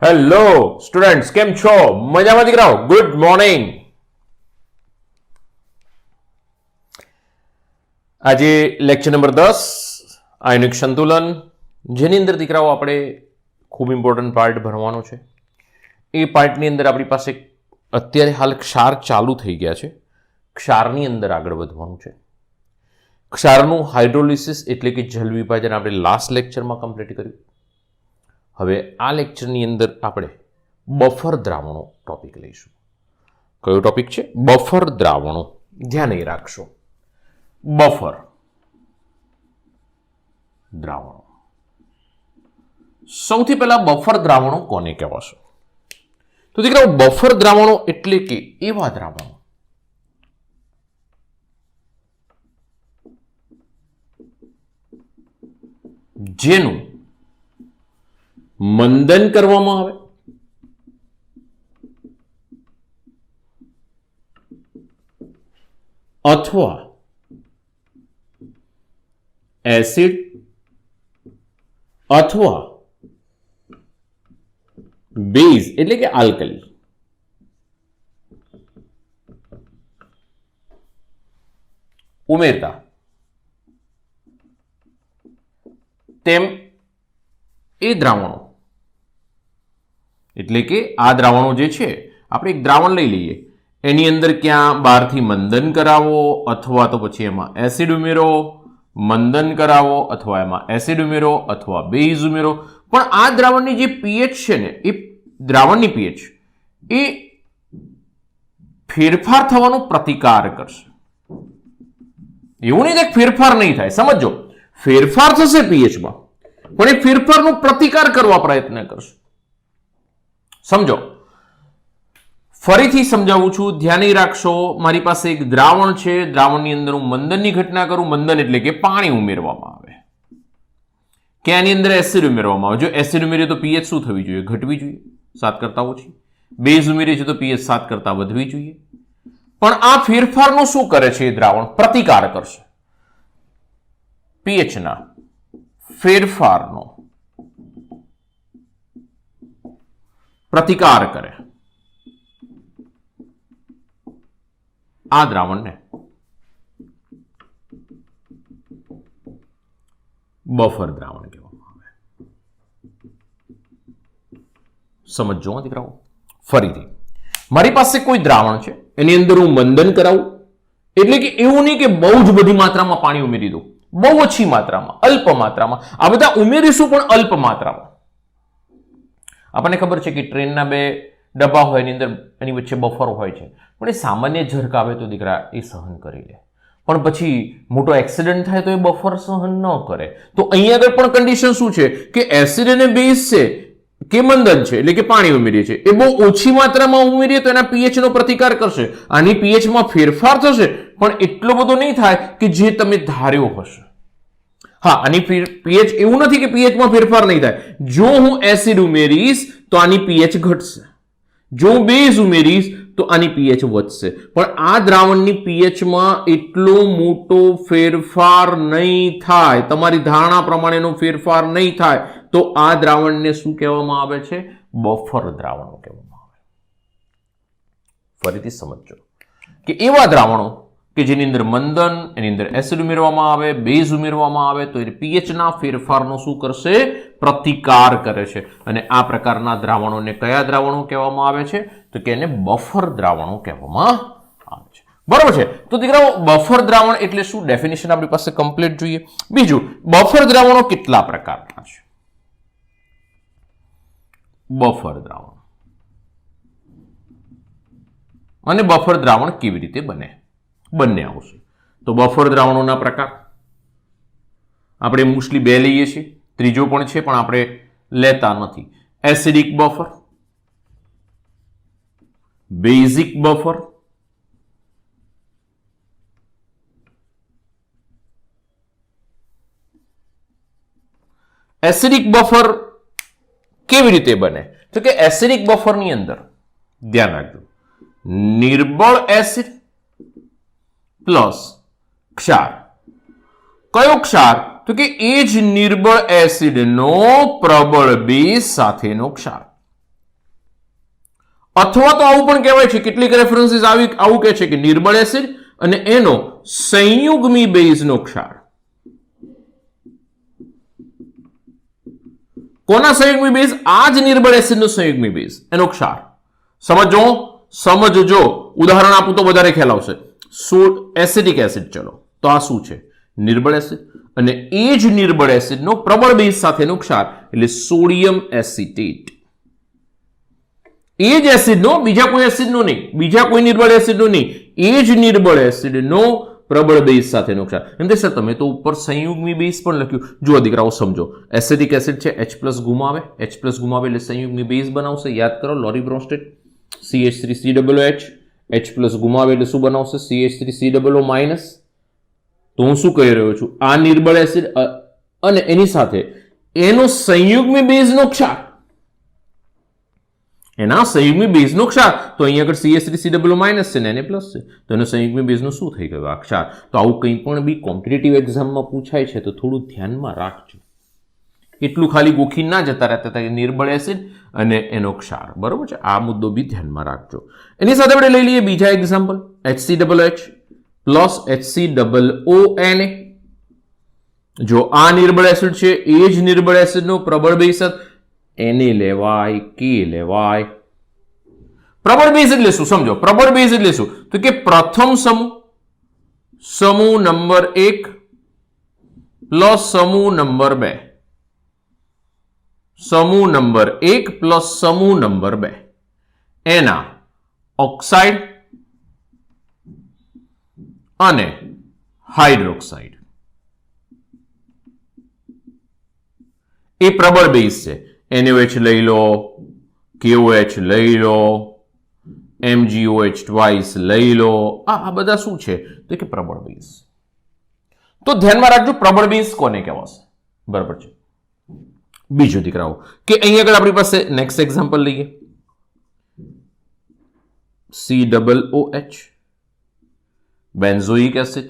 Hello students, કેમ છો? મજામાં દીકરાઓ? Good morning. આજે લેક્ચર નંબર 10 આયનિક સંતુલન, જેની અંદર દીકરાઓ આપણે ખૂબ ઇમ્પોર્ટન્ટ પાર્ટ ભણવાનો છે. એ પાર્ટની અંદર આપણી પાસે અત્યારે હાલ ક્ષાર ચાલુ થઈ ગયા છે. ક્ષારની અંદર આગળ વધવાનું છે. ક્ષારનું હાઇડ્રોલિસિસ એટલે કે જલ વિભાજન આપણે લાસ્ટ લેક્ચરમાં કમ્પ્લીટ કર્યું. હવે આ લેક્ચરની અંદર આપણે બફર દ્રાવણો ટોપિક લઈશું. કયો ટોપિક છે? બફર દ્રાવણો. ધ્યાન એ રાખશો, બફર દ્રાવણો. સૌથી પહેલા બફર દ્રાવણો કોને કહેવાશે? તો દીકરાઓ, બફર દ્રાવણો એટલે કે એવા દ્રાવણો જેનું મંદન કરવામાં આવે અથવા એસિડ અથવા બેઝ એટલે કે આલ્કલી ઉમેરતા તેમ એ દ્રાવણો એટલે કે આ દ્રાવણો જે છે, આપણે એક દ્રાવણ લઈ લઈએ, એની અંદર ક્યાં બહારથી મંદન કરાવો અથવા તો પછી એમાં એસિડ ઉમેરો, મંદન કરાવો અથવા એમાં એસિડ ઉમેરો અથવા બેઝ ઉમેરો, પણ આ દ્રાવણની જે પીએચ છે ને, એ દ્રાવણની પીએચ એ ફેરફાર થવાનો પ્રતિકાર કરશે. એવું નહીં કે ફેરફાર નહીં થાય, સમજો, ફેરફાર થશે પીએચમાં, પણ એ ફેરફારનો પ્રતિકાર કરવા પ્રયત્ન કરશે. સમજો, ફરીથી સમજાવું છું, ધ્યાન રાખશો. મારી પાસે એક દ્રાવણ છે, દ્રાવણની અંદર હું મંદનની ઘટના કરું. મંદન એટલે કે પાણી ઉમેરવામાં આવે કે આની અંદર એસિડ ઉમેરવામાં આવે. જો એસિડ ઉમેરીએ તો પીએચ શું થવી જોઈએ? ઘટવી જોઈએ, 7 કરતા ઓછી. બેઝ ઉમેરીએ છે તો પીએચ 7 કરતા વધવી જોઈએ. પણ આ ફેરફારનો શું કરે છે? એ દ્રાવણ પ્રતિકાર કરશે. પીએચના ફેરફારનો પ્રતિકાર કરે. આ દ્રાવણને બફર દ્રાવણ કહેવામાં આવે. સમજો દીકરાઓ, ફરીથી મારી પાસે કોઈ દ્રાવણ છે, એની અંદર હું મંદન કરાવું, એટલે કે એવું નહીં કે બહુ જ બધી માત્રામાં પાણી ઉમેરી દઉં, બહુ ઓછી માત્રામાં, અલ્પ માત્રામાં. આ બધા ઉમેરીશું પણ અલ્પ માત્રામાં. આપણને ખબર છે કે ટ્રેનના 2 ડબ્બા હોય, એની અંદર એની વચ્ચે બફર હોય છે, પણ એ સામાન્ય ઝરક આવે તો દીકરા એ સહન કરી લે, પણ પછી મોટો એક્સિડન્ટ થાય તો એ બફર સહન ન કરે. તો અહીંયા આગળ પણ કન્ડિશન શું છે કે એસિડ અને બેઝ છે કે મંદન છે એટલે કે પાણી ઉમેરીએ છે, એ બહુ ઓછી માત્રામાં ઉમેરીએ તો એના પીએચ નો પ્રતિકાર કરશે. આની પીએચમાં ફેરફાર થશે, પણ એટલો બધો નહીં થાય કે જે તમે ધાર્યો હશે. હા, આની પીએચ એવું નથી કે પીએચમાં ફેરફાર નહીં થાય. જો હું એસિડ ઉમેરીશ તો આની પીએચ ઘટશે, જો હું બેઝ ઉમેરીશ તો આની પીએચ વધશે, પણ આ દ્રાવણની પીએચમાં એટલો મોટો ફેરફાર નહીં થાય. તમારી ધારણા પ્રમાણેનો ફેરફાર નહીં થાય તો આ દ્રાવણને શું કહેવામાં આવે છે? બફર દ્રાવણો કહેવામાં આવે. ફરીથી સમજો કે એવા દ્રાવણો કે જેની અંદર મંદન, એની અંદર એસિડ ઉમેરવામાં આવે, બેઝ ઉમેરવામાં આવે, તો એ પીએચના ફેરફારનો શું કરશે? પ્રતિકાર કરે છે. અને આ પ્રકારના દ્રાવણોને કયા દ્રાવણો કહેવામાં આવે છે? તો કે એને બફર દ્રાવણો કહેવામાં આવે છે. બરોબર છે? તો દીકરાઓ, બફર દ્રાવણ એટલે શું? ડેફિનેશન આપણી પાસે કમ્પ્લીટ જોઈએ. બીજું, બફર દ્રાવણો કેટલા પ્રકારના છે? બફર દ્રાવણ અને બફર દ્રાવણ કેવી રીતે બને, બંને આવશે. તો બફર દ્રાવણોના પ્રકાર આપણે મોસ્ટલી 2 લઈએ છીએ, ત્રીજો પણ છે પણ આપણે લેતા નથી. Acidic buffer, basic buffer. Acidic buffer કેવી રીતે બને? તો કે એસિડિક બફરની અંદર ધ્યાન રાખજો, નિર્બળ એસિડ પ્લસ ક્ષાર. કયો ક્ષાર? તો કે એ જ નિર્બળ એસિડનો પ્રબળ બેઝ સાથેનો ક્ષાર. અથવા તો આવું પણ કહેવાય છે, કેટલીક રેફરન્સીસ આવું કહે છે કે નિર્બળ એસિડ અને એનો સંયુગ્મી બેઝનો ક્ષાર. કોના સંયુગ્મી બેઝ? આ જ નિર્બળ એસિડનો સંયુગ્મી બેઝ, એનો ક્ષાર. સમજજો. ઉદાહરણ આપું તો વધારે ખ્યાલ આવશે. એસિડિક એસિડ, ચલો તો આ શું છે? નિર્બળ એસિડ અને એ જ નિર્બળ એસિડનો પ્રબળ બેઝ સાથેનો ક્ષાર એટલે સોડિયમ એસિટેટ. એ જ એસિડનો, બીજા કોઈ એસિડનો નહીં, બીજા કોઈ નિર્બળ એસિડનો નહીં, એ જ નિર્બળ એસિડનો પ્રબળ બેઝ સાથેનો ક્ષાર. એમ કે સર તમે તો ઉપર સંયુગ્મી બેઝ પણ લખ્યું. જુઓ દીકરાઓ સમજો, એસિડિક એસિડ છે, H+ ગુમાવે, H+ ગુમાવે એટલે સંયુગ્મી બેઝ બનાવશે. યાદ કરો લોરી બ્રોન્સ્ટેડ, CH3COOH, H+ ગુમાવે એટલે શું બનાવશે? CH3COO-. તો હું શું કહી રહ્યો છું? આ નિર્બળ એસિડ અને એની સાથે એનો સંયુગ્મી બેઝનો ક્ષાર, એના સંયુગ્મી બેઝનો ક્ષાર. તો અહીંયા આગળ CH3COO- છે ને Na+ છે, તો એનો સંયુગ્મી બેઝનો શું થઈ ગયો? આ ક્ષાર. તો આવું કંઈ પણ બી કોમ્પિટિટિવ એક્ઝામમાં પૂછાય છે તો થોડું ધ્યાનમાં રાખજો. એટલું ખાલી ગોખી ના જતા રહેતા નિર્બળ એસિડ અને એનો ક્ષાર. બરોબર છે? આ મુદ્દો બી ધ્યાનમાં રાખજો. એની સાથે આપણે લઈ લઈએ બીજા એક્ઝામ્પલ, HCOH પ્લસ HCOONA. જો આ નિર્બળ એસિડ છે, એ જ નિર્બળ એસિડનો પ્રબળ બેઝ Na લેવાય, K લેવાય. પ્રબળ બેઝ એટલે શું? સમજો, પ્રબળ બેઝ એટલે શું? તો કે પ્રથમ સમૂહ નંબર 1 પ્લસ સમૂહ નંબર 2, સમૂહ નંબર 1 પ્લસ સમૂહ નંબર 2 એના ઓક્સાઇડ અને હાઇડ્રોક્સાઇડ એ પ્રબળ બેઝ છે. NaOH લઈ લો, KOH લઈ લો, MgOH ટ્વાઇસ લઈ લો. આ બધા શું છે? તો કે પ્રબળ બેઝ. તો ધ્યાનમાં રાખજો, પ્રબળ બેઝ કોને કહેવાશે? બરાબર છે. બીજું દીકરાઓ કે અહીંયા આગળ આપણી પાસે નેક્સ્ટ એક્ઝામ્પલ લઈએ, COOH બેન્ઝોઇક એસિડ.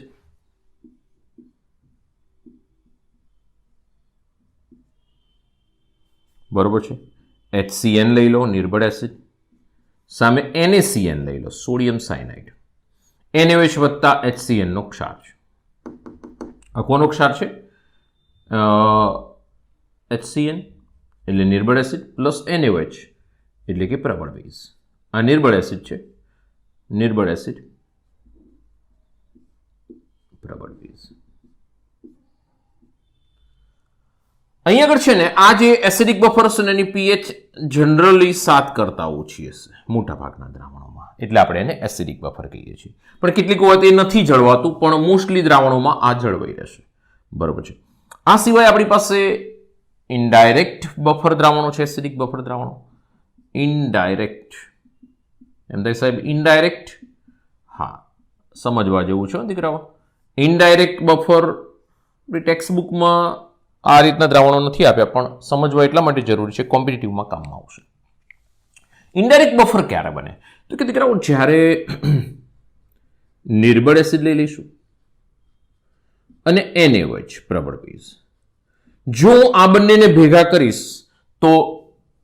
બરોબર છે. HCN લઈ લો, નિર્બળ એસિડ, સામે NaCN લઈ લો, સોડિયમ સાયનાઇડ. NaOH વત્તા HCN નો ક્ષાર છે. આ કોનો ક્ષાર છે? HCN એટલે નિર્બળ એસિડ પ્લસ NaOH એટલે કે પ્રબળ બેઝ. આ નિર્બળ એસિડ છે, નિર્બળ એસિડ પ્રબળ બેઝ. અહીં આગળ છે ને આ જે એસિડિક બફર હશે ને એની pH જનરલી 7 કરતા ઓછી હશે મોટા ભાગના દ્રાવણોમાં, એટલે આપણે એને એસિડિક બફર કહીએ છીએ. પણ કેટલીક વખત એ નથી જળવાતું, પણ મોસ્ટલી દ્રાવણોમાં આ જળવાઈ રહેશે. બરોબર છે. આ સિવાય આપણી પાસે ઇનડાયરેક્ટ બફર દ્રાવણો છે, એસિડિક બફર દ્રાવણો. ઇનડાયરેક્ટ એમ થાય સાહેબ, ઇનડાયરેક્ટ. હા, સમજવા જેવું છે દીકરાઓ. ઇનડાયરેક્ટ બફર ટેક્સ્ટ બુકમાં આ રીતના દ્રાવણો નથી આપ્યા, પણ સમજવા એટલા માટે જરૂરી છે, કોમ્પિટિટિવમાં કામમાં આવશે. ઇનડાયરેક્ટ બફર ક્યારે બને? તો કે દીકરાઓ જ્યારે નિર્બળ એસિડ લઈ લઈશું અને NaOH પ્રબળ બેઝ, જો આ બંનેને ભેગા કરીશ તો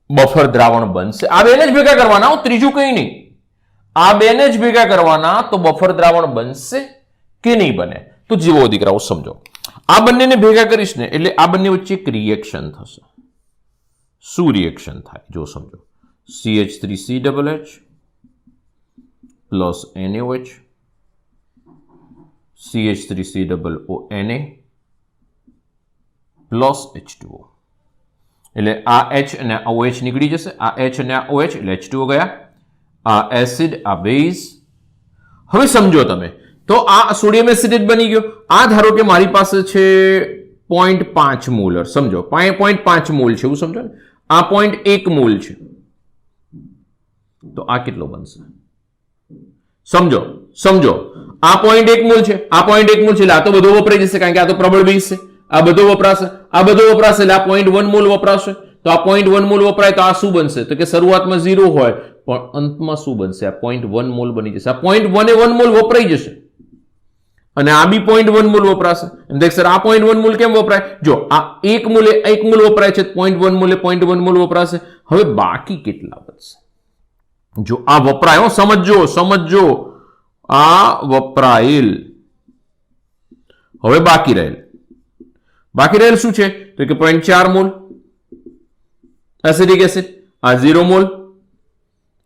બફર દ્રાવણ બનશે. આ બેને જ ભેગા કરવાના, ત્રીજું કંઈ નહીં. આ બેને જ ભેગા કરવાના તો બફર દ્રાવણ બનશે કે નહીં બને? તો જીવો દીકરાઓ સમજો, આ બંનેને ભેગા કરીશ ને એટલે આ બંને વચ્ચે એક રિએક્શન થશે. શું રિએક્શન થાય? જો સમજો, CH3COOH plus NaOH, CH3COONA plus H2O. એટલે આ H અને આ OH નીકળી જશે, આ H અને આ OH એટલે H2O ગયા. આ એસિડ, આ બેઝ. હવે સમજો તમે, તો આ સોડિયમ એસિટેટ બની ગયો. આ ધારો કે મારી પાસે છે 0.5 મોલર, સમજો 0.5 મોલ છે એવું સમજો ને. આ 0.1 મોલ છે, તો આ કેટલો બનશે? સમજો આ 0.1 મોલ છે, આ 0.1 મોલ છે એટલે આ તો બધો વપરાઈ જશે, કારણ કે આ તો પ્રબળ બેઝ છે. આ બધો વપરાશે, આ બધો વપરાશે એટલે આ 0.1 મોલ વપરાશે. તો આ 0.1 મોલ વપરાય તો આ શું બનશે? તો કે શરૂઆતમાં 0 હોય પણ અંતમાં શું બનશે? આ 0.1 મોલ બની જશે. આ 0.1 મોલ વપરાઈ જશે અને આ બી 0.1 મોલ વપરાશે. એમ દેખ સર, આ 0.1 મોલ કેમ વપરાય? જો આ 1 મોલ વપરાય છે, 0.1 મોલ 0.1 મોલ વપરાશે. હવે બાકી કેટલા બચશે? જો આ વપરાય, સમજજો આ વપરાયેલ. હવે બાકી રહેલ શું છે? તો કે 0.4 મોલ એસિડિક એસિડ, આ 0 મોલ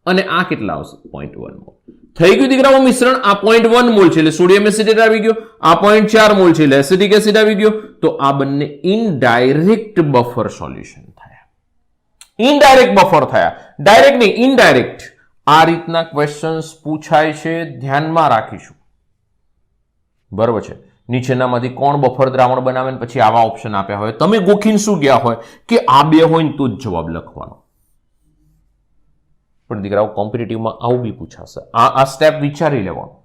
અને આ કેટલા આવશે? 0.1 મોલ. થઈ ગયું દીકરાઓ મિશ્રણ. આ 0.1 મોલ છે એટલે સોડિયમ એસિટેટ આવી ગયો, આ 0.4 મોલ છે એટલે એસિડિક એસિડ આવી ગયો. તો આ બંને ઇનડાયરેક્ટ બફર સોલ્યુશન થયા. ઇનડાયરેક્ટ બફર થયા, ડાયરેક્ટ નહીં, ઇનડાયરેક્ટ. આ રીતના ક્વેશ્ચન્સ પૂછાય છે, ધ્યાનમાં રાખીશું. બરોબર છે. નીચેનામાંથી કોણ બફર દ્રાવણ બનાવે, પછી આવા ઓપ્શન આપ્યા હોય, તમે ગોખીને શું ગયા હોય કે આ બે હોય ને તો જ જવાબ લખવાનો. પણ દીકરાઓ કોમ્પિટિટિવમાં આવું બી પૂછાશે, આ સ્ટેપ વિચારી લેવાનું.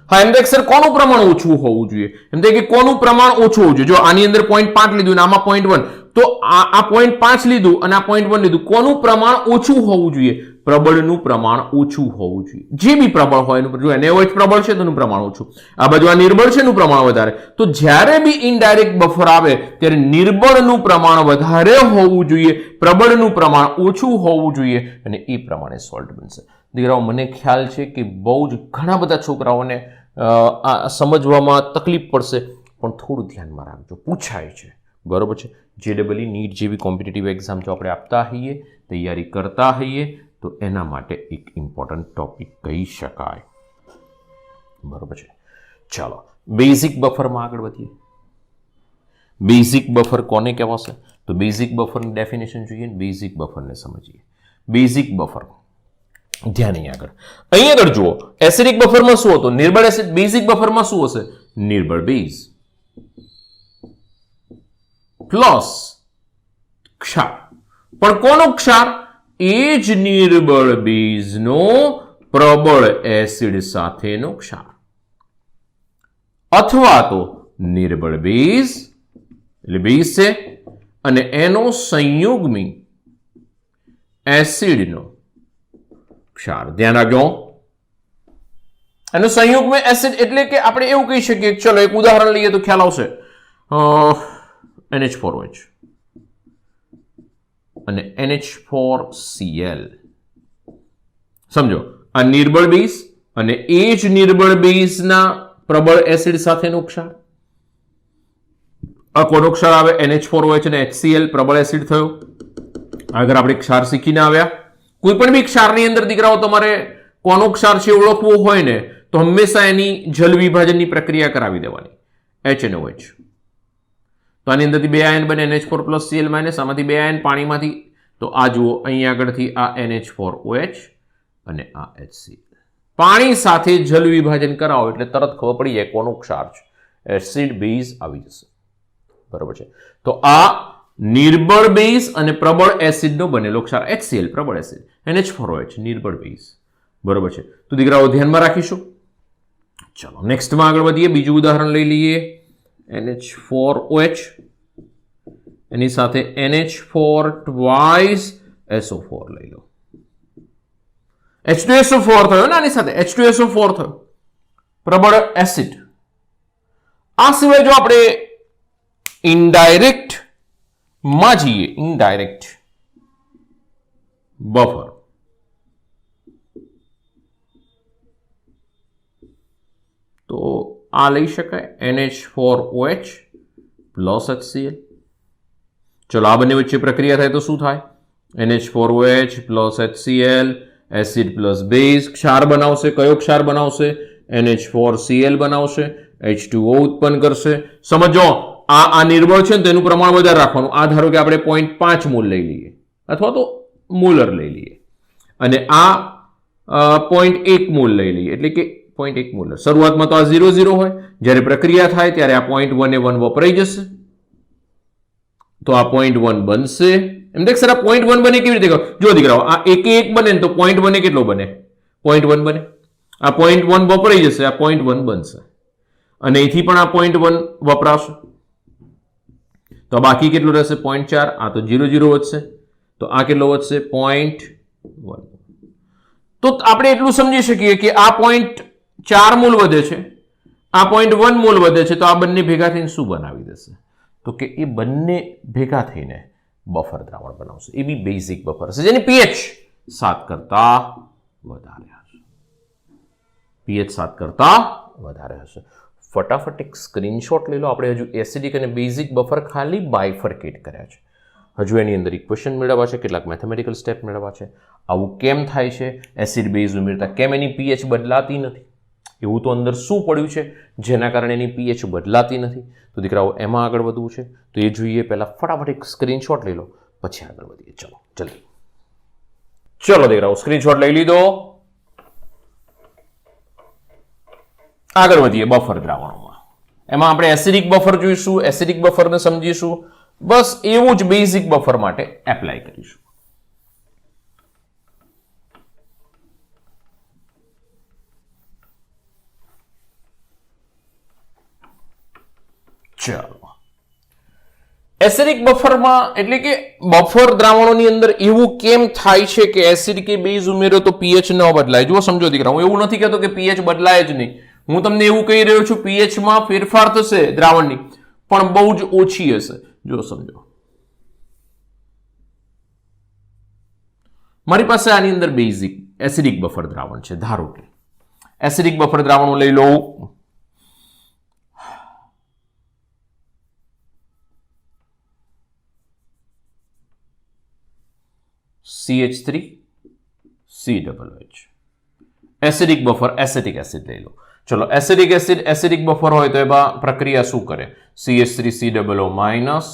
હા, એમ સર કોનું પ્રમાણ ઓછું હોવું જોઈએ? એમ કે કોનું પ્રમાણ ઓછું હોવું જોઈએ? જો આની અંદર 0.5 લીધું ને આમાં 0.1, તો આ 0.5 લીધું અને આ 0.1 લીધું, કોનું પ્રમાણ ઓછું હોવું જોઈએ? પ્રબળનું પ્રમાણ ઓછું હોવું જોઈએ. જે બી પ્રબળ હોય એનું, જો NaOH પ્રબળ છે તેનું પ્રમાણ ઓછું, આ બાજુ આ નિર્બળ છે એનું પ્રમાણ વધારે. તો જ્યારે બી ઇનડાયરેક્ટ બફર આવે ત્યારે નિર્બળનું પ્રમાણ વધારે હોવું જોઈએ, પ્રબળનું પ્રમાણ ઓછું હોવું જોઈએ, અને એ પ્રમાણે સોલ્ટ બનશે. દીકરાઓ, મને ખ્યાલ છે કે બહુ જ ઘણા બધા છોકરાઓને આ સમજવામાં તકલીફ પડશે, પણ થોડું ધ્યાનમાં રાખજો, પૂછાય છે. બરોબર છે. JEE નીટ જેવી કોમ્પિટિટિવ એક્ઝામ જો આપણે આપતા હોઈએ, તૈયારી કરતા હોઈએ, તો એના માટે એક ઇમ્પોર્ટન્ટ ટોપિક કહી શકાય. બરોબર છે. ચાલો બેઝિક બફરમાં આગળ વધીએ. બેઝિક બફર કોને કહેવાશે? તો બેઝિક બફરની ડેફિનેશન જોઈએ, બેઝિક બફરને સમજીએ. બેઝિક બફર, ધ્યાન અહીં આગળ જુઓ. એસિડિક બફરમાં શું હતું? નિર્બળ એસિડ. બેઝિક બફરમાં શું હશે? નિર્બળ બેઝ પ્લસ ક્ષાર. પણ કોનો ક્ષાર? એ જ નિર્બળ બેઝનો પ્રબળ એસિડ સાથેનો ક્ષાર, અથવા તો નિર્બળ બેઝ એટલે બેઝ છે અને એનો સંયુગ્મી એસિડનો ક્ષાર. ધ્યાન રાખજો, એનો સંયુગ્મી એસિડ એટલે કે આપણે એવું કહી શકીએ, ચલો એક ઉદાહરણ લઈએ તો ખ્યાલ આવશે. NH4OH અને NH4Cl. સમજો, આ નિર્બળ બેઝ અને એ જ નિર્બળ બેઝના પ્રબળ એસિડ સાથેનો ક્ષાર. આ કોનો ક્ષાર આવે? NH4OH અને HCl પ્રબળ એસિડ થયો. આગળ આપણે ક્ષાર શીખીને આવ્યા. કોઈ પણ બી ક્ષારની અંદર દીકરાઓ તમારે કોનો ક્ષાર છે ઓળખવો હોય ને, તો હંમેશા એની જલ વિભાજનની પ્રક્રિયા કરાવી દેવાની. HNOH. તો આની અંદરથી 2 આયન બને, NH4 પ્લસ Cl માઇનસ. આમાંથી 2 આયન પાણીમાંથી, તો આ જુઓ અહીં આગળથી આ NH4OH અને આ HCl. પાણી સાથે જલ વિભાજન કરાવો એટલે તરત ખબર પડી જાય કોનો ક્ષાર છે. એસિડ બેઝ આવી જશે. બરોબર છે. તો આ નિર્બળ બેઝ અને પ્રબળ એસિડનો બનેલો ક્ષાર HCl પ્રબળ એસિડ, NH4OH નિર્બળ બેઝ. બરોબર છે. તો દીકરાઓ ધ્યાનમાં રાખીશું. ચલો નેક્સ્ટમાં આગળ વધીએ. બીજું ઉદાહરણ લઈ લઈએ. NH4OH એની સાથે NH4 ટ્વાઇસ SO4 લઈ લો. H2SO4 થયો ને, આની સાથે H2SO4 થયો, પ્રબળ એસિડ. આ સિવાય જો આપણે ઇનડાયરેક્ટ માં જઈએ, ઇનડાયરેક્ટ બફર, તો આ લઈ શકાય NH4OH પ્લસ HCl. ચલો આ બંને વચ્ચે પ્રક્રિયા થાય તો શું થાય? NH4OH plus HCl acid plus base ક્ષાર બનાવશે. કયો ક્ષાર બનાવશે? NH4Cl બનાવશે. H2O ઉત્પન્ન કરશે. સમજો, આ નિર્બળ છે ને તેનું પ્રમાણ વધારે રાખવાનું. આ ધારો કે આપણે 0.5 મોલ લઈ લઈએ અથવા તો મોલર લઈ લઈએ, અને આ 0.1 મોલ લઈ લઈએ, એટલે કે 0.1 મોલર. શરૂઆતમાં તો આ 0 હોય, જ્યારે પ્રક્રિયા થાય ત્યારે આ 0.1 એ 1 વપરાઈ જશે, તો આ 0.1 બનશે. એમ દેખ સર, આ 0.1 બને કેવી રીતે? જો દીકરાઓ, આ 1 બને ને તો 0.1 એ કેટલો બને? 0.1 બને. આ 0.1 વપરાઈ જશે, આ 0.1 બનશે, અને અહીંથી પણ આ 0.1 વપરાશે, તો બાકી કેટલું રહેશે? 0.4. આ તો 0 વધશે, તો આ કેટલો વધશે? 0.1. તો આપણે એટલું સમજી શકીએ કે આ 0.4 મોલ વધે છે, આ 0.1 મોલ વધે છે, તો આ બંને ભેગા થઈને શું બનાવી દેશે? તો કે એ બંને ભેગા થઈને બફર દ્રાવણ બનાવશે. એ બી બેઝિક બફર હશે જેની pH 7 કરતા વધારે હશે, પીએચ 7 કરતા વધારે હશે. ફટાફટ એક સ્ક્રીનશોટ લઈ લો. આપણે હજુ એસિડિક અને બેઝિક બફર ખાલી બાયફર્કેટ કર્યા છે. હજુ એની અંદર ઇક્વેશન મેળવવા છે, કેટલાક મેથેમેટિકલ સ્ટેપ મેળવવા છે. આવું કેમ થાય છે? એસિડ બેઝ ઉમેરતા કેમ એની પીએચ બદલાતી નથી? એવું તો અંદર શું પડ્યું છે જેના કારણે એની પીએચ બદલાતી નથી? તો દીકરાઓ એમાં આગળ વધવું છે તો એ જોઈએ. પહેલાં ફટાફટ એક સ્ક્રીનશોટ લઈ લો, પછી આગળ વધીએ. ચલો જલ્દી. ચલો દીકરાઓ, સ્ક્રીનશોટ લઈ લીધો, આગળ વધીએ બફર દ્રાવણોમાં. એમાં આપણે એસિડિક બફર જોઈશું, એસિડિક બફરને સમજીશું. બસ એવું જ બેઝિક બફર માટે એપ્લાય કરીશું. ચાલો, એસિડિક બફરમાં એટલે કે બફર દ્રાવણોની અંદર એવું કેમ થાય છે કે એસિડ કે બેઝ ઉમેરો તો પીએચ ન બદલાય? જુઓ સમજો દીકરા, હું એવું નથી કહેતો કે પીએચ બદલાય જ નહીં. હું તમને એવું કહી રહ્યો છું પીએચમાં ફેરફાર થશે દ્રાવણની, પણ બહુ જ ઓછી હશે. જો સમજો, મારી પાસે આની અંદર બેઝિક એસિડિક બફર દ્રાવણ છે. ધારો કે એસિડિક બફર દ્રાવણો લઈ લો. CH3 COOH. Acidic buffer acetic acid લઈ લો. ચલો, એસિડિક એસિડ એસિડિક બફર હોય તો એમાં પ્રક્રિયા શું કરે? CH3 COO minus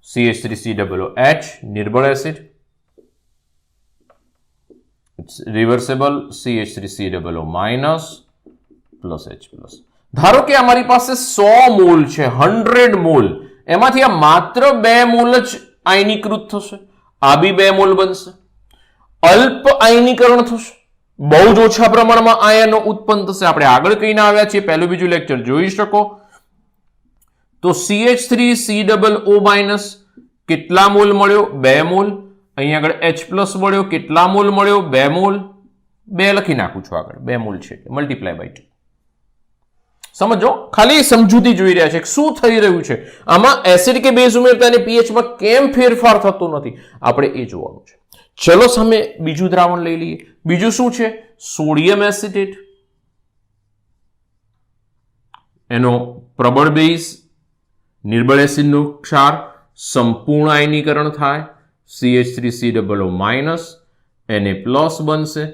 CH3 COOH, નિર્બળ acid, reversible CH3 COO minus plus H plus. ધારો કે અમારી પાસે 100 મોલ છે, 100 મોલ, એમાંથી આ માત્ર 2 મોલ જ આયનીકૃત થશે. આ બી 2 મોલ બનશે. અલ્પ આયનીકરણ થશે, બહુ જ ઓછા પ્રમાણમાં આયનો ઉત્પન્ન થશે. આપણે આગળ કહીને આવ્યા છીએ, પહેલું બીજું લેક્ચર જોઈ શકો. તો CH3 COO માઇનસ કેટલા મોલ મળ્યો? 2 મોલ. અહીંયા આગળ H પ્લસ મળ્યો, કેટલા મોલ મળ્યો? 2 મોલ. 2 લખી નાખું છું આગળ, 2 મોલ છે, મલ્ટીપ્લાય બાય 2. સમજો, ખાલી સમજૂતી જોઈ રહ્યા છે શું થઈ રહ્યું છે આમાં. એસિડ કે બેઝ ઉમેરતા અને પીએચમાં કેમ ફેરફાર થતો નથી, આપણે એ જોવાનું છે. ચલો સામે બીજું દ્રાવણ લઈ લઈએ. બીજું શું છે? Sodium acetate. એનો પ્રબળ બેઝ, નિર્બળ એસિડનો ક્ષાર, સંપૂર્ણ આયનીકરણ થાય. CH3 COO minus Na plus બનશે.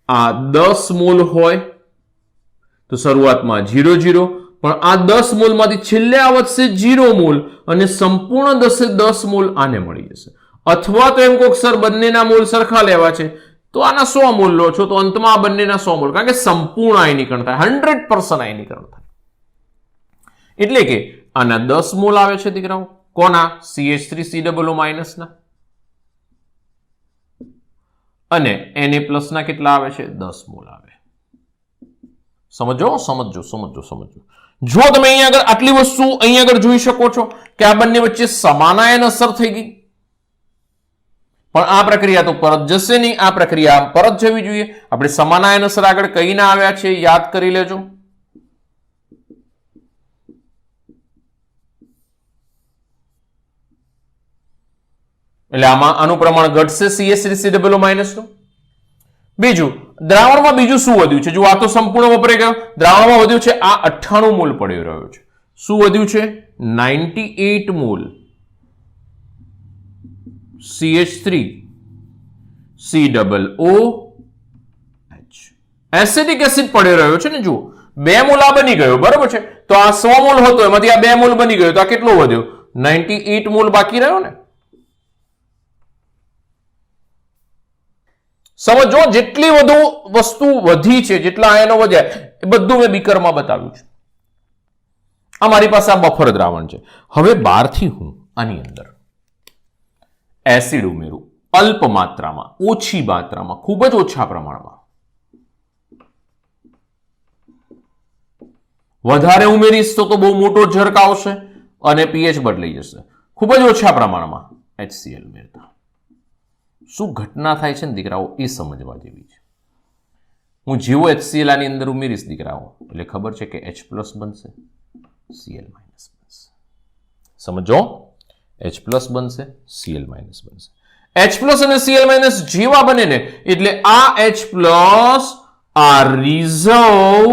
આ 10 મોલ હોય તો શરૂઆતમાં 0 પણ આ 10 મોલમાંથી છેલ્લે આ વધશે 0 મોલ અને સંપૂર્ણ 10 મોલ આને મળી જશે. અથવા તો એમ કોક સર બંનેના મોલ સરખા લેવા છે તો આના 100 મોલ લો છો તો અંતમાં આ બંનેના 100 મોલ, કારણ કે સંપૂર્ણ આયનીકરણ થાય, 100% આયનીકરણ થાય. એટલે કે આના 10 મોલ આવે છે દીકરાઓ, કોના? CH3 COO માઇનસના. અને Na પ્લસના કેટલા આવે છે? 10 મોલ આવે. સમજો. જો તમે અહીંયા આગળ આટલી વસ્તુ અહીંયા આગળ જોઈ શકો છો કે આ બંને વચ્ચે સમાન આયન અસર થઈ ગઈ, પણ આ પ્રક્રિયા તો પરત જશે નહીં, આ પ્રક્રિયા પરત જવી જોઈએ. આપણે સમાન આયન અસર આગળ કહીને આવ્યા છે, યાદ કરી લેજો. એટલે આનું પ્રમાણ ઘટશે CH3 COO માઇનસનું. બીજું, દ્રાવણમાં બીજું શું વધ્યું છે? જો આ તો સંપૂર્ણ વપરાઈ ગયો. દ્રાવણમાં વધ્યું છે આ 98 મોલ પડી રહ્યો છે. શું વધ્યું છે? 98 mall CH3 COOH. Acidic acid પડી રહ્યો છે ને. જુઓ, 2 મોલ આ બની ગયો, બરાબર છે. તો આ 100 મોલ હતો, એમાંથી આ 2 મોલ બની ગયો, તો આ કેટલો વધ્યો? 98 મોલ બાકી રહ્યો ને. સમજો, જેટલી વધુ વસ્તુ વધી છે, જેટલા આયનો વધ્યા, એ બધું મેં બીકરમાં બતાવ્યું છે. આ મારી પાસે આ બફર દ્રાવણ છે. હવે બહારથી હું આની અંદર એસિડ ઉમેરું, અલ્પ માત્રામાં, ઓછી માત્રામાં, ખૂબ જ ઓછા પ્રમાણમાં. વધારે ઉમેરીશ તો બહુ મોટો ઝર્ક આવશે અને પીએચ બદલાઈ જશે. ખૂબ જ ઓછા પ્રમાણમાં HCl ઉમેરતા શું ઘટના થાય છે ને દીકરાઓ, એ સમજવા જેવી છે. હું જેવો HCl આની અંદર ઉમેરીશ દીકરાઓ, એટલે ખબર છે કે H પ્લસ બનશે, Cl માઇનસ બનશે. સમજો, H પ્લસ બનશે, Cl માઇનસ બનશે. H પ્લસ અને Cl માઇનસ જેવા બને ને એટલે આ H પ્લસ આ રિઝર્વ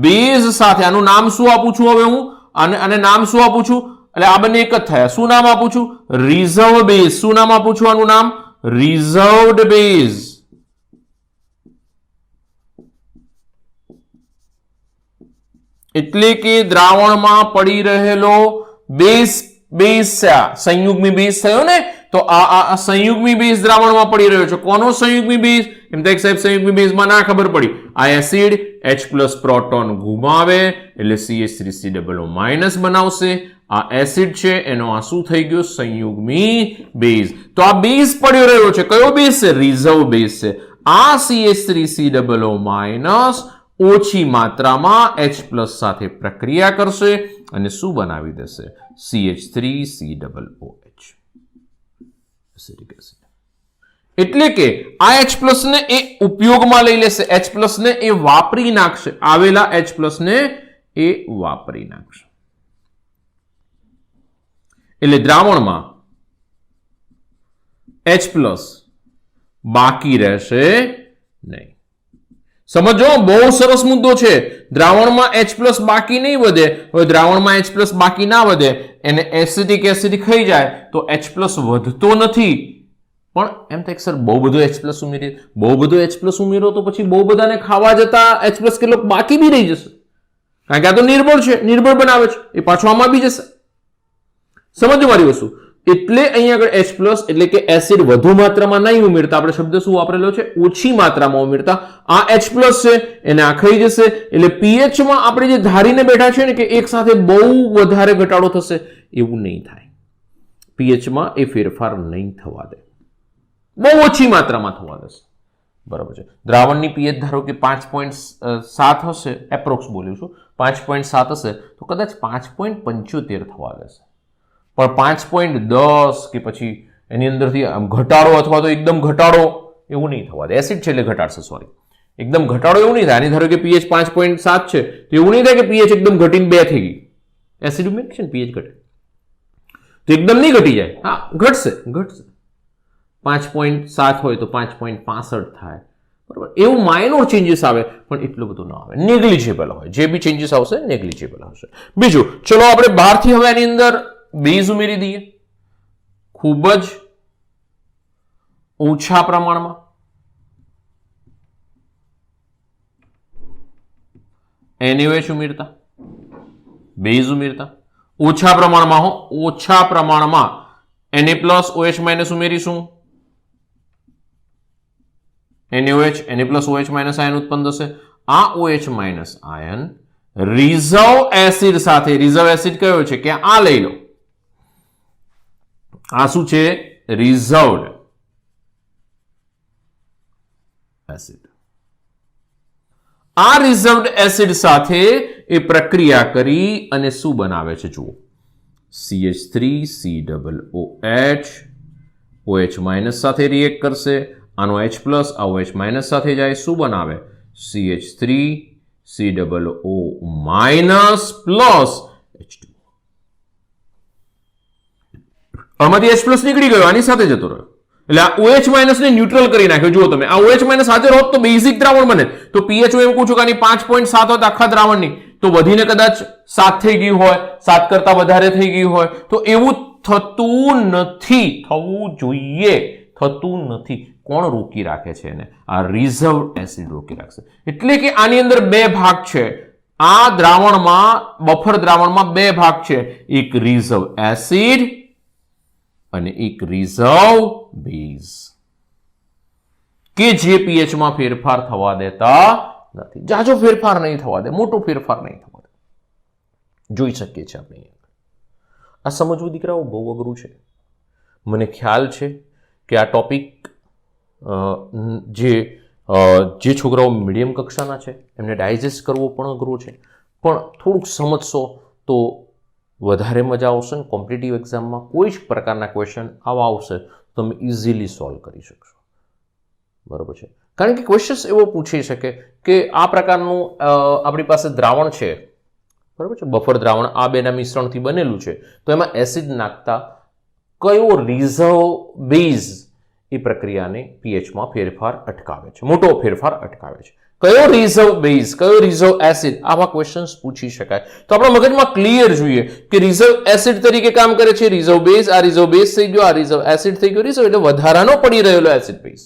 બેઝ સાથે આનું નામ શું આપું છું હવે હું અને નામ શું આપું છું એટલે આ બંને એક જ થયા શું નામ આપું છું રિઝર્વ બેઝ શું નામ આપું છું આનું નામ રિઝર્વડ બેઝ એટલે કે દ્રાવણમાં પડી રહેલો બેઝ સંયુગ્મી બેઝ થયો ને તો આ સંયુગ્મી બેઝ દ્રાવણમાં પડી રહ્યો છે કોનો સંયુગ્મી બેઝ એમ તો સાહેબ સંયુગ્મી બેઝમાં ના ખબર પડી આ એસિડ H પ્લસ પ્રોટોન ગુમાવે એટલે CH3COO માઇનસ બનાવશે આ એસિડ છે એનો આ શું થઈ ગયો સંયુગ્મી બેઝ તો આ બેઝ પડ્યો રહ્યો છે કયો બેઝ છે રિઝર્વ બેઝ છે આ CH3COO માઇનસ ઓછી માત્રામાં H પ્લસ સાથે પ્રક્રિયા કરશે અને શું બનાવી દેશે CH3COOH એટલે કે આ H પ્લસ ને એ ઉપયોગમાં લઈ લેશે H પ્લસ ને એ વાપરી નાખશે આવેલા H પ્લસ ને એ વાપરી નાખશે એટલે દ્રાવણમાં H પ્લસ બાકી રહેશે નહીં સમજો બહુ સરસ મુદ્દો છે દ્રાવણમાં H પ્લસ બાકી નહીં વધે હવે દ્રાવણમાં H પ્લસ બાકી ના વધે એને એસિડિક એસિડ ખાઈ જાય તો H પ્લસ વધતો નથી પણ એમ થાય સર બહુ બધું H પ્લસ ઉમેરી બહુ બધું H પ્લસ ઉમેરો તો પછી બહુ બધાને ખાવા જતા H પ્લસ કેટલો બાકી બી રહી જશે કારણ કે આ તો નિર્બળ છે નિર્બળ બનાવે છે એ પાછો આમાં બી જશે સમજો મારી વસ્તુ એટલે અહીંયા આગળ H પ્લસ એટલે કે એસિડ વધુ માત્રામાં નહીં ઉમેરતા આપણે શબ્દ શું વાપરેલો છે ઓછી માત્રામાં ઉમેરતા આ H પ્લસ છે એને આ ખાઈ જશે એટલે pH માં આપણે જે ધારીને બેઠા છે ને કે એક સાથે બહુ વધારે ઘટાડો થશે એવું નહીં થાય pH માં એ ફેરફાર નહીં થવા દે બહુ ઓછી માત્રામાં થવા દેશે બરાબર છે દ્રાવણની pH ધારો કે 5.7 હશે એપ્રોક્સ બોલ્યું છું 5.7 હશે તો કદાચ 5.75 થવા દેશે પણ 5.10 કે પછી એની અંદરથી આમ ઘટાડો અથવા તો એકદમ ઘટાડો એવું નહીં થવા દે એસિડ છે એટલે ઘટાડશે સોરી એકદમ ઘટાડો એવું નહીં થાય આની ધારો કે pH 5.7 છે તો એવું નહીં થાય કે pH એકદમ ઘટીને 2 થઈ ગઈ એસિડ ઉમેર છે ને pH ઘટે તો એકદમ નહીં ઘટી જાય હા ઘટશે 5.7 હોય તો 5.65 થાય બરાબર એવું માઇનોર ચેન્જીસ આવે પણ એટલું બધું ન આવે નેગ્લિજિબલ હોય જે બી ચેન્જીસ આવશે નેગ્લિજિબલ હશે બીજું ચલો આપણે બહારથી હવે આની અંદર બેઝ ઉમેરી દઈએ ખૂબ જ ઓછા પ્રમાણમાં NaOH ઉમેરતા બેઝ ઉમેરતા ઓછા પ્રમાણમાં Na પ્લસ OH માઇનસ ઉમેરીશું NaOH Na plus OH minus આયન ઉત્પન્ન થશે આ OH માઇનસ આયન રિઝર્વ એસિડ સાથે રિઝર્વ એસિડ કયો છે કે આ લઈ લો આ શું છે રિઝર્વડ એસિડ આ રિઝર્વડ એસિડ સાથે એ પ્રક્રિયા કરી અને શું બનાવે છે જુઓ CH3COOH OH માઇનસ સાથે રિએક્ટ કરશે આનો H પ્લસ આ OH માઇનસ સાથે જાય શું બનાવે CH3COO માઇનસ પ્લસ H2 આમાંથી H પ્લસ નીકળી ગયો આની સાથે જતો રહ્યો એટલે આ OH માઇનસ ને ન્યુટ્રલ કરી નાખ્યો જુઓ તમે આ OH માઇનસ હાજર હોત તો બેઝિક દ્રાવણ બને તો pH હું એમ કહું છું કે આની 5.7 હોત આખા દ્રાવણની તો વધીને કદાચ 7 થઈ ગયું હોય 7 કરતા વધારે થઈ ગયું હોય તો એવું થતું નથી થવું જોઈએ થતું નથી કોણ રોકી રાખે છે એને આ રિઝર્વ એસિડ રોકી રાખશે એટલે કે આની અંદર બે ભાગ છે આ દ્રાવણમાં બફર દ્રાવણમાં બે ભાગ છે એક રિઝર્વ એસિડ અને એક રિઝર્વ બેઝ કે જે pH માં ફેરફાર થવા દેતા નથી જાજો ફેરફાર નહીં થવા દે મોટો ફેરફાર નહીં થવા દે જોઈ શકીએ છીએ આપણે આ સમજવું દીકરાઓ બહુ અઘરું છે મને ખ્યાલ છે કે આ ટોપિક જે છોકરાઓ મીડિયમ કક્ષાના છે એમને ડાયજેસ્ટ કરવો પણ અઘરો છે પણ થોડુંક સમજશો તો વધારે મજા આવશે ને કોમ્પિટિટિવ એક્ઝામમાં કોઈ જ પ્રકારના ક્વેશ્ચન આવા આવશે તો તમે ઇઝીલી સોલ્વ કરી શકશો બરાબર છે કારણ કે ક્વેશ્ચન્સ એવો પૂછી શકે કે આ પ્રકારનું આપણી પાસે દ્રાવણ છે બરાબર છે બફર દ્રાવણ આ બેના મિશ્રણથી બનેલું છે તો એમાં એસિડ નાખતા કયો રિઝર્વ બેઝ એ પ્રક્રિયાને પીએચમાં ફેરફાર અટકાવે છે, મોટો ફેરફાર અટકાવે છે. કયો રિઝર્વ બેઝ, કયો રિઝર્વ એસિડ, આવા ક્વેશ્ચન્સ પૂછી શકાય. તો આપણા મગજમાં ક્લિયર જોઈએ કે રિઝર્વ એસિડ તરીકે કામ કરે છે રિઝર્વ બેઝ. આ રિઝર્વ બેઝ થઈ ગયો, આ રિઝર્વ એસિડ થઈ ગયો. રિઝર્વ એટલે વધારાનો પડી રહેલો એસિડ બેઝ.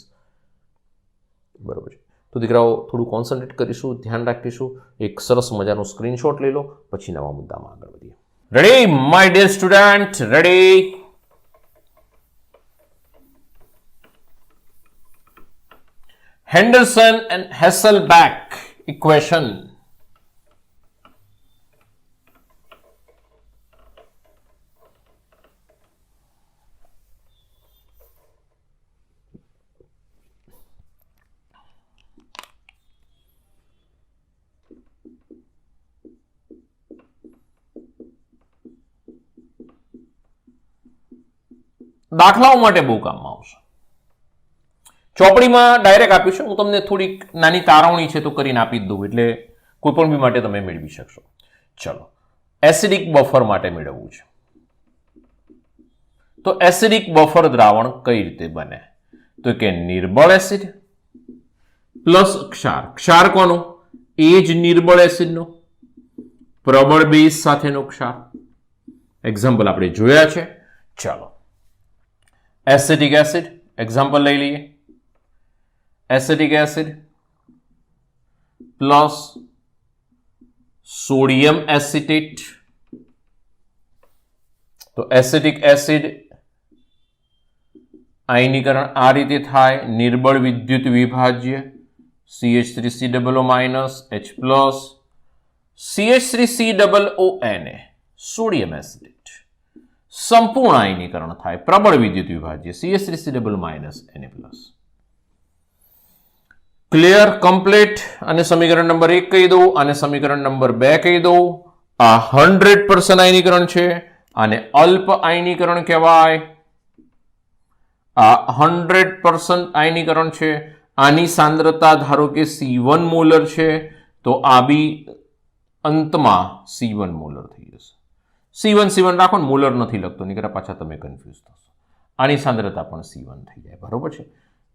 બરોબર છે. તો દીકરાઓ થોડું કોન્સન્ટ્રેટ કરીશું, ધ્યાન રાખીશું. એક સરસ મજાનો સ્ક્રીનશોટ લઈ લો, પછી નવા મુદ્દામાં આગળ વધીએ. Ready my dear student? Ready? Henderson and Hasselbalch equation. દાખલાઓ માટે બહુ કામમાં આવશે. ચોપડીમાં ડાયરેક્ટ આપ્યું છે, હું તમને થોડીક નાની તારવણી છે તો કરીને આપી જ દઉં, એટલે કોઈ પણ બી માટે તમે મેળવી શકશો. ચલો, એસિડિક બફર માટે મેળવવું છે. તો એસિડિક બફર દ્રાવણ કઈ રીતે બને? તો કે નિર્બળ એસિડ પ્લસ ક્ષાર. ક્ષાર કોનો? એ જ નિર્બળ એસિડનો, પ્રબળ બેઝ સાથેનો ક્ષાર. એક્ઝામ્પલ આપણે જોયા છે. ચાલો, એસિડિક એસિડ એક્ઝામ્પલ લઈ લઈએ. Acidic acid plus sodium acetate. તો એસિડિક એસિડ આયનીકરણ આ રીતે થાય, નિર્બળ વિદ્યુત વિભાજ્ય CH3COO H plus CH3COONA sodium acetate. સંપૂર્ણ આયનીકરણ થાય, પ્રબળ વિદ્યુત વિભાજ્ય CH3COO Na plus. Clear, complete. અને સમીકરણ નંબર 1 કહી દઉં અને સમીકરણ નંબર 2 કહી દઉં. આ 100% આયનીકરણ છે, આને અલ્પ આયનીકરણ કહેવાય. આ 100% આયનીકરણ છે. આની સાંદ્રતા ધારો કે C1 મોલર છે, તો આ બી અંતમાં C1 મોલર થઈ જશે. C1 રાખો ને, મોલર નથી લખતો, નીકળ્યા પાછા તમે કન્ફ્યુઝ થશો. આની સાંદ્રતા પણ C1 થઈ જાય. બરોબર છે.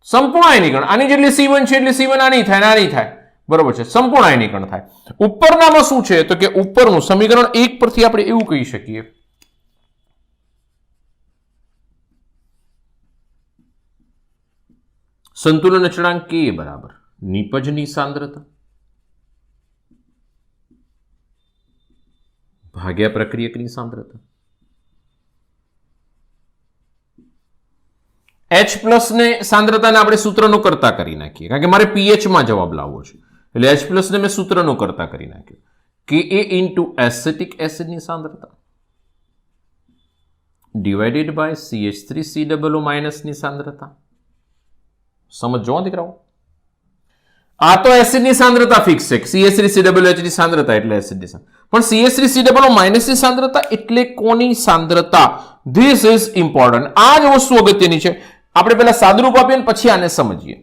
સંપૂર્ણ આયનીકરણ આની જેટલી C1 છે એટલે C1 આની થાય, આની થાય. બરોબર છે. સંપૂર્ણ આયનીકરણ થાય. ઉપરનામાં શું છે? તો કે ઉપરનું સમીકરણ 1 પરથી આપણે એવું કહી શકીએ, સંતુલન અચળાંક K બરાબર નિપજની સાંદ્રતા ભાગ્યા પ્રક્રિયકની સાંદ્રતા. H પ્લસ ને સાંદ્રતાને આપણે સૂત્રનો કરતા કરી નાખીએ, કારણ કે મારે pH માં જવાબ લાવવો છે, એટલે H પ્લસ ને મેં સૂત્રનો કરતા કરી નાખ્યો. Ka ઇન્ટુ એસિટિક એસિડની સાંદ્રતા ડિવાઇડેડ બાય CH3COO ની સાંદ્રતા. સમજો દીકરાઓ, આ તો એસિડની સાંદ્રતા ફિક્સ છે, CH3COOH ની સાંદ્રતા એટલે એસિડની સાંદ્રતા, પણ CH3COO ની સાંદ્રતા એટલે કોની સાંદ્રતા? This is important. આ જ વસ્તુ અગત્યની છે. આપણે પહેલા સાદુરૂપ આપીએ ને પછી આને સમજીએ.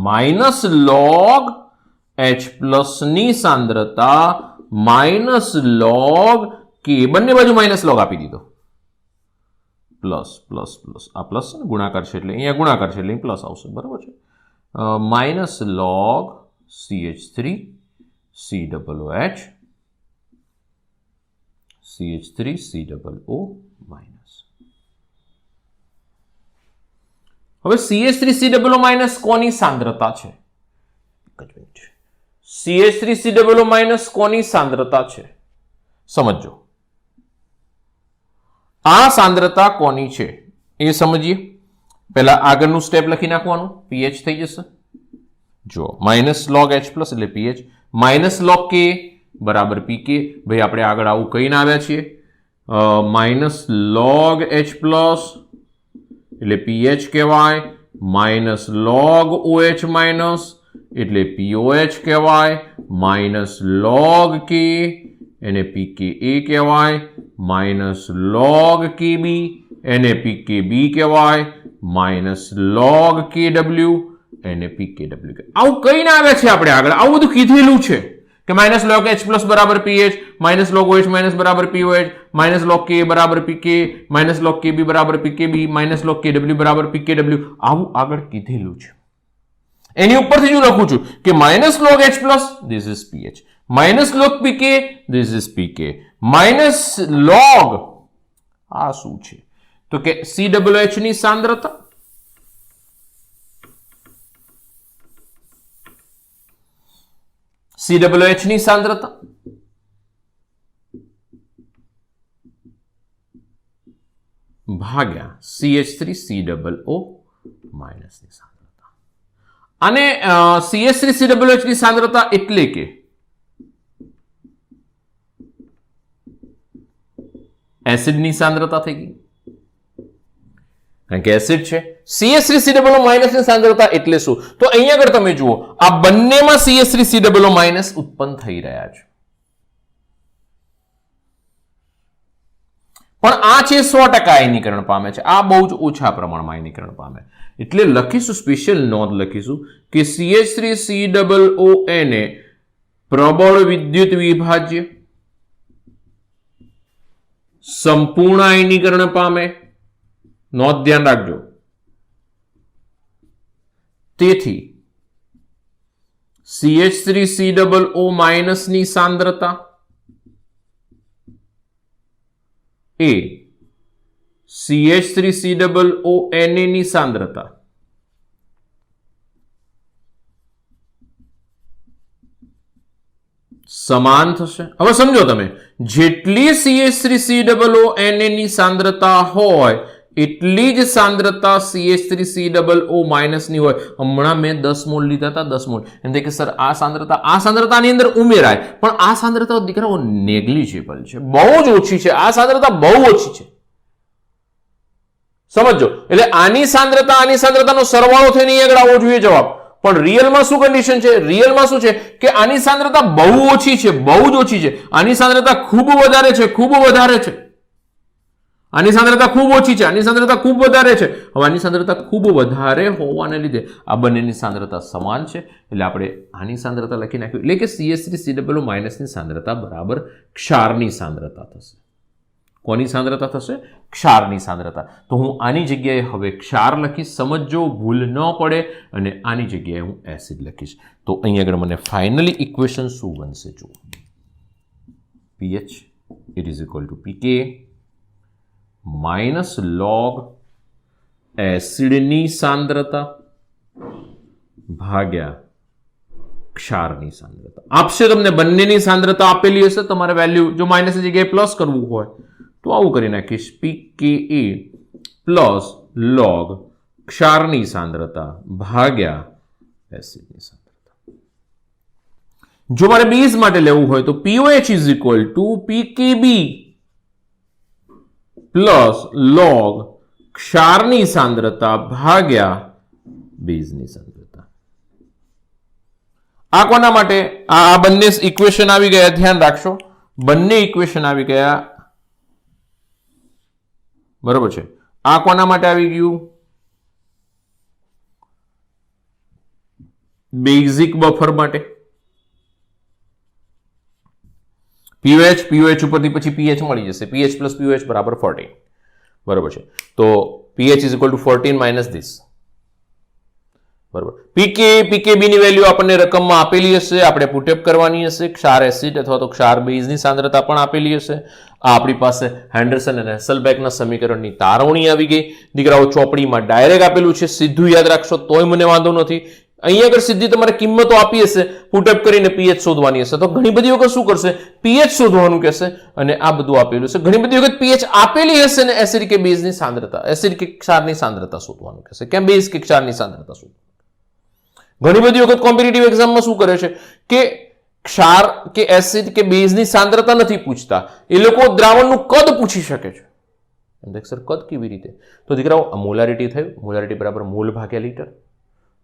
માઇનસ લોગ H પ્લસ ની સાંદ્રતા માઇનસ લોગ કે, બંને બાજુ માઇનસ લોગ આપી દીધો, પ્લસ પ્લસ પ્લસ, આ પ્લસ ગુણાકાર છે એટલે અહીંયા ગુણાકાર છે એટલે અહીં પ્લસ આવશે. બરાબર છે. Minus log CH3COOH minus. હવે CH3COO કોની સાંદ્રતા છે? CH3COO કોની સાંદ્રતા છે? સમજો. આ સાંદ્રતા કોની છે એ સમજીએ. પહેલા આગળનું સ્ટેપ લખી નાખવાનું, pH થઈ જશે. જો માઇનસ લોગ H પ્લસ એટલે pH, માઇનસ લોગ K બરાબર pK. ભાઈ આપણે આગળ આવું કહીને આવ્યા છીએ. માઇનસ લોગ H પ્લસ એટલે pH કહેવાય, માઇનસ લોગ OH માઇનસ એટલે POH કહેવાય, માઇનસ લોગ K એને pKa કહેવાય, માઇનસ લોગ KB એને pKb કહેવાય, માઇનસ લોગ KW એને pKW કહેવાય. આવું કહીને આવે છે આપણે આગળ, આવું બધું કીધેલું છે કે માઇનસ log h પ્લસ બરાબર ph, minus log oh minus બરાબર poh, માઇનસ log k બરાબર pk, માઇનસ log kb બરાબર pkb, માઇનસ log kw બરાબર pkw, આવું આગળ કીધેલું છે. એની ઉપરથી હું લખું છું કે minus log h plus this is ph, minus log pk this is pk, minus log આ શું છે તો કે COH ની સાંદ્રતા, COH ની સાંદ્રતા ભાગ્યા CH3COO માઇનસ ની સાંદ્રતા. અને CH3COH ની સાંદ્રતા એટલે કે એસિડની સાંદ્રતા થઈ ગઈ, કારણ કે એસિડ છે. CH3COO માઇનસ ની સાંદ્રતા એટલે શું? તો અહીંયા આગળ તમે જુઓ આ બંનેમાં CH3COO માઇનસ ઉત્પન્ન થઈ રહ્યા છે, પણ આ છે 100% આયનીકરણ પામે છે, આ બહુ જ ઓછા પ્રમાણમાં આયનીકરણ પામે. એટલે લખીશું, સ્પેશિયલ નોંધ લખીશું કે CH3COO ને પ્રબળ વિદ્યુત વિભાજ્ય, સંપૂર્ણ આયનીકરણ પામે. નોંધ ધ્યાન રાખજો. તેથી CH3COO માઇનસ ની સાંદ્રતા એ CH3COO Na ની સાંદ્રતા સમાન થશે. હવે સમજો તમે, જેટલી CH3COO Na ની સાંદ્રતા હોય એટલી જ સાંદ્રતા CH3COO માઇનસ ની હોય. હમણાં મેં 10 મોલ લીધા હતા, 10 મોલ એમ થાય કે સર આ સાંદ્રતાની અંદર ઉમેરાય, પણ આ સાંદ્રતા દીકરાઓ નેગ્લિજિબલ છે, બહુ જ ઓછી છે. આ સાંદ્રતા બહુ ઓછી છે, સમજો. એટલે આની સાંદ્રતાનો સરવાળો થઈને આગળ આવવો જોઈએ જવાબ. પણ રિયલમાં શું કન્ડિશન છે? રિયલમાં શું છે કે આની સાંદ્રતા બહુ ઓછી છે, બહુ જ ઓછી છે. આની સાંદ્રતા ખૂબ વધારે છે, ખૂબ વધારે છે. આની સાંદ્રતા ખૂબ ઓછી છે, આની સાંદ્રતા ખૂબ વધારે છે. હવે આની સાંદ્રતા ખૂબ વધારે હોવાને લીધે આ બંનેની સાંદ્રતા સમાન છે, એટલે આપણે આની સાંદ્રતા લખી નાખ્યું. એટલે કે CH3COO માઇનસની સાંદ્રતા બરાબર ક્ષારની સાંદ્રતા થશે. કોની સાંદ્રતા થશે? ક્ષારની સાંદ્રતા. તો હું આની જગ્યાએ હવે ક્ષાર લખીશ, સમજો, ભૂલ ન પડે. અને આની જગ્યાએ હું એસિડ લખીશ. તો અહીં આગળ મને ફાઇનલી ઇક્વેશન શું બનશે જુઓ. pH = pK માઇનસ log એસિડની સાંદ્રતા ભાગ્યા ક્ષારની સાંદ્રતા. આપશે તમને બંનેની સાંદ્રતા આપેલી હશે, તમારે વેલ્યુ જો માઇનસની જગ્યાએ પ્લસ કરવું હોય તો આવું કરી નાખીશ, pKa પ્લસ log ક્ષારની સાંદ્રતા ભાગ્યા એસિડની સાંદ્રતા. જો મારે બેઝ માટે લેવું હોય તો POH = pKb પ્લસ log ક્ષારની સાંદ્રતા ભાગ્યા બેઝની સાંદ્રતા. આ કોના માટે? આ બંને ઇક્વેશન આવી ગયા, ધ્યાન રાખશો, બંને ઇક્વેશન આવી ગયા, બરોબર છે. આ કોના માટે આવી ગયું? બેઝિક બફર માટે. POH ઉપરથી પછી pH મળી જશે, pH પ્લસ POH બરાબર 14, બરોબર છે. તો pH = 14 માઇનસ ધીસ, બરોબર. pKb ની વેલ્યુ આપણને રકમમાં આપેલી હશે, આપણે પુટઅપ કરવાની હશે. ક્ષાર એસિડ અથવા તો ક્ષાર બેઝની સાંદ્રતા પણ આપેલી હશે. આ આપણી પાસે હેન્ડરસન અને હેસલબેકના સમીકરણની તારવણી આવી ગઈ. દીકરાઓ ચોપડીમાં ડાયરેક્ટ આપેલું છે, સીધું યાદ રાખશો તોય મને વાંધો નથી. અહીંયા આગળ સીધી તમારે કિંમતો આપી હશે, પુટઅપ કરીને pH શોધવાની હશે. તો ઘણી બધી વખત શું કરશે? pH શોધવાનું કહેશે, અને આ બધું આપેલું છે. ઘણી બધી વખત pH આપેલી હશે ને એસિડ કે બેઝની સાંદ્રતા, એસિડ કે ક્ષારની સાંદ્રતા શોધવાનું કહેશે, કે બેઝ કે ક્ષારની સાંદ્રતા શોધવાનું. ઘણી બધી વખત કોમ્પિટિટિવ એક્ઝામમાં શું કરે છે કે ક્ષાર કે એસિડ કે બેઝની સાંદ્રતા નથી પૂછતા, એ લોકો દ્રાવણનું કદ પૂછી શકે છે. એમ દેખ સર કદ કેવી રીતે? તો દીકરાઓ આ મોલારિટી થયું, મોલારિટી બરાબર મોલ ભાગ્યા લીટર.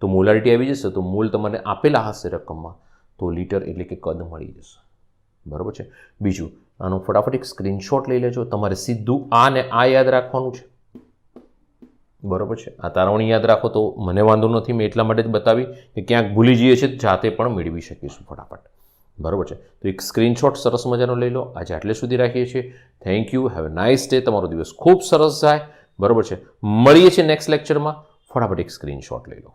તો મોલારિટી આવી જશે તો મોલ તમને આપેલા હશે રકમમાં, તો લીટર એટલે કે કદ મળી જશે, બરોબર છે. બીજું, આનો ફટાફટ એક સ્ક્રીનશોટ લઈ લેજો. તમારે સીધું આ ને આ યાદ રાખવાનું છે, બરોબર છે. આ તારવણી યાદ રાખો તો મને વાંધો નથી, મેં એટલા માટે જ બતાવી કે ક્યાંક ભૂલી જઈએ છીએ જાતે પણ મેળવી શકીશું ફટાફટ. બરાબર છે. તો એક સ્ક્રીનશોટ સરસ મજાનો લઈ લો. આજે આટલે સુધી રાખીએ છીએ. Thank you. Have a nice day. તમારો દિવસ ખૂબ સરસ જાય. બરાબર છે. મળીએ છીએ નેક્સ્ટ લેક્ચરમાં. ફટાફટ એક સ્ક્રીનશોટ લઈ લો.